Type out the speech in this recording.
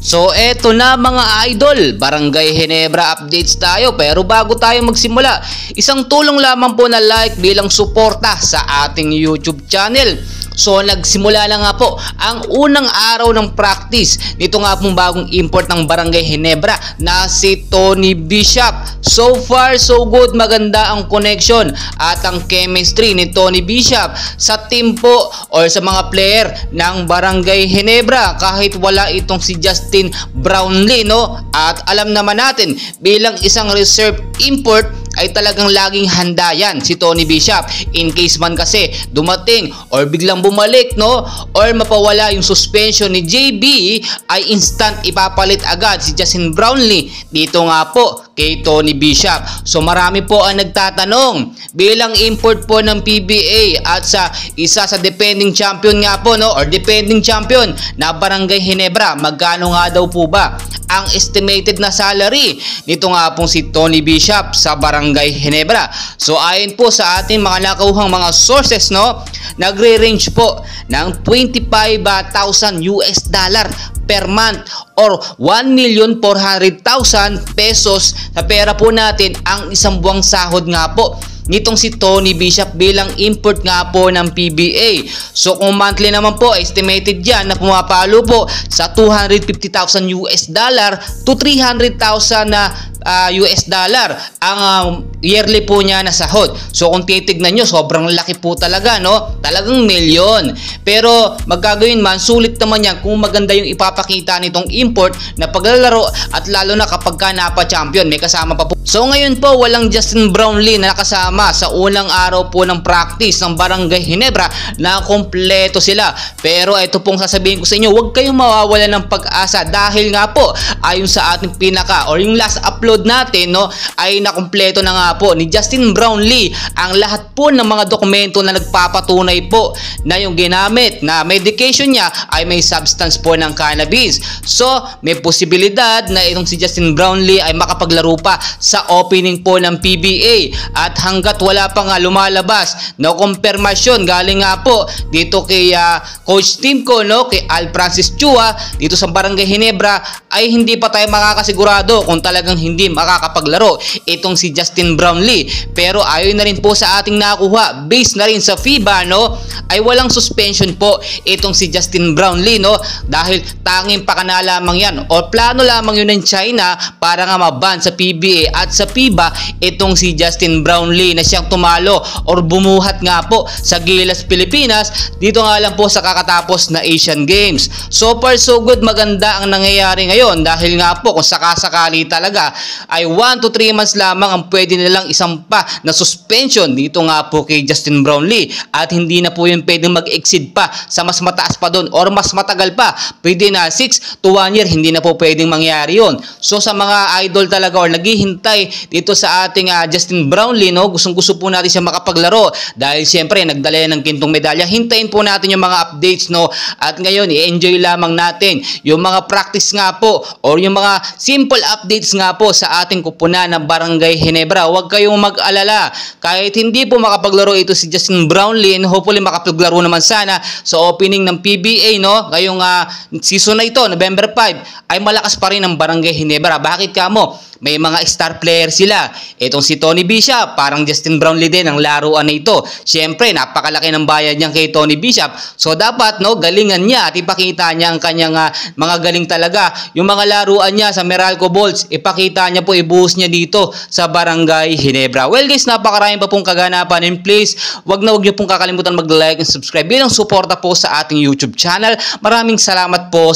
So eto na mga idol, Barangay Ginebra updates tayo. Pero bago tayo magsimula, isang tulong lamang po na like bilang suporta sa ating YouTube channel. So nagsimula na nga po ang unang araw ng practice nito nga pong bagong import ng Barangay Ginebra na si Tony Bishop. So far so good, maganda ang connection at ang chemistry ni Tony Bishop sa team po or sa mga player ng Barangay Ginebra kahit wala itong si Justin Brownlee, no? At alam naman natin bilang isang reserve import ay talagang laging handa yan si Tony Bishop in case man kasi dumating or biglang bumalik, no, or mapawala yung suspension ni JB ay instant ipapalit agad si Justin Brownlee dito nga po kay Tony Bishop. So marami po ang nagtatanong bilang import po ng PBA at sa isa sa defending champion nga po, no, or defending champion na Barangay Ginebra, magkano nga daw po ba ang estimated na salary nito nga pong si Tony Bishop sa Barangay Ginebra? So ayon po sa ating mga nakuhang mga sources, no, nagre-range po ng 25,000 US dollar per month or 1,400,000 pesos na pera po natin ang isang buwang sahod nga po nitong si Tony Bishop bilang import nga po ng PBA. So kung monthly naman po, estimated yan na pumapalo po sa 250,000 US dollar to 300,000 na US dollar ang yearly po niya na sahod. So kung titignan nyo, sobrang laki po talaga, no? Talagang milyon. Pero magagawin man, sulit naman yan kung maganda yung ipapakita nitong import na paglalaro at lalo na kapag ka napa-champion, may kasama pa po. So ngayon po, walang Justin Brownlee na nakasama sa unang araw po ng practice ng Barangay Ginebra na kompleto sila. Pero ito pong sasabihin ko sa inyo, huwag kayong mawawala ng pag-asa dahil nga po, ayon sa ating pinaka or yung last upload natin, no, ay nakumpleto na nga po ni Justin Brownlee ang lahat po ng mga dokumento na nagpapatunay po na yung ginamit na medication niya ay may substance po ng cannabis. So may posibilidad na itong si Justin Brownlee ay makapaglaro pa sa opening po ng PBA at hanggat wala pa nga lumalabas na kumpirmasyon galing nga po dito kay coach team ko, no, kay Al Francis Chua dito sa Barangay Ginebra, ay hindi pa tayo makakasigurado kung talagang hindi makakapaglaro itong si Justin Brownlee. Pero ayon na rin po sa ating nakuha, based na rin sa FIBA, no, ay walang suspension po itong si Justin Brownlee, no, dahil tanging pakana lamang yan o plano lamang yun ng China para nga maban sa PBA at sa FIBA itong si Justin Brownlee na siyang tumalo or bumuhat nga po sa Gilas, Pilipinas dito nga lang po sa kakatapos na Asian Games. So far so good, maganda ang nangyayari ngayon dahil nga po kung sakasakali talaga ay 1 to 3 months lamang ang pwede nilang isampa na suspension dito nga po kay Justin Brownlee at hindi na po yun pwedeng mag-exceed pa sa mas mataas pa doon or mas matagal pa. Pwede na 6 to 1 year, hindi na po pwedeng mangyari yun. So sa mga idol talaga or naghihintay dito sa ating Justin Brownlee, no, gustong-gusto po natin siya makapaglaro dahil siyempre nagdala ng kintong medalya. Hintayin po natin yung mga updates, no, at ngayon i-enjoy lamang natin yung mga practice nga po or yung mga simple updates nga po sa ating kupunan ng Barangay Ginebra. Huwag kayong mag-alala kahit hindi po makapaglaro ito si Justin Brownlee, and hopefully makapaglaro naman sana sa opening ng PBA, no, ngayong season na ito, November 5, ay malakas pa rin ang Barangay Ginebra. Bakit ka mo? May mga star player sila. Itong si Tony Bishop, parang Justin Brownlee din ang laruan na ito. Siyempre, napakalaki ng bayad niya kay Tony Bishop. So dapat, no, galingan niya at ipakita niya ang kanyang mga galing talaga. Yung mga laruan niya sa Meralco Bolts, ipakita niya po, ibuhos niya dito sa Barangay Ginebra. Well guys, napakarami pa pong kaganapan, and please, wag niyo pong kakalimutan mag-like and subscribe bilang suporta po sa ating YouTube channel. Maraming salamat po.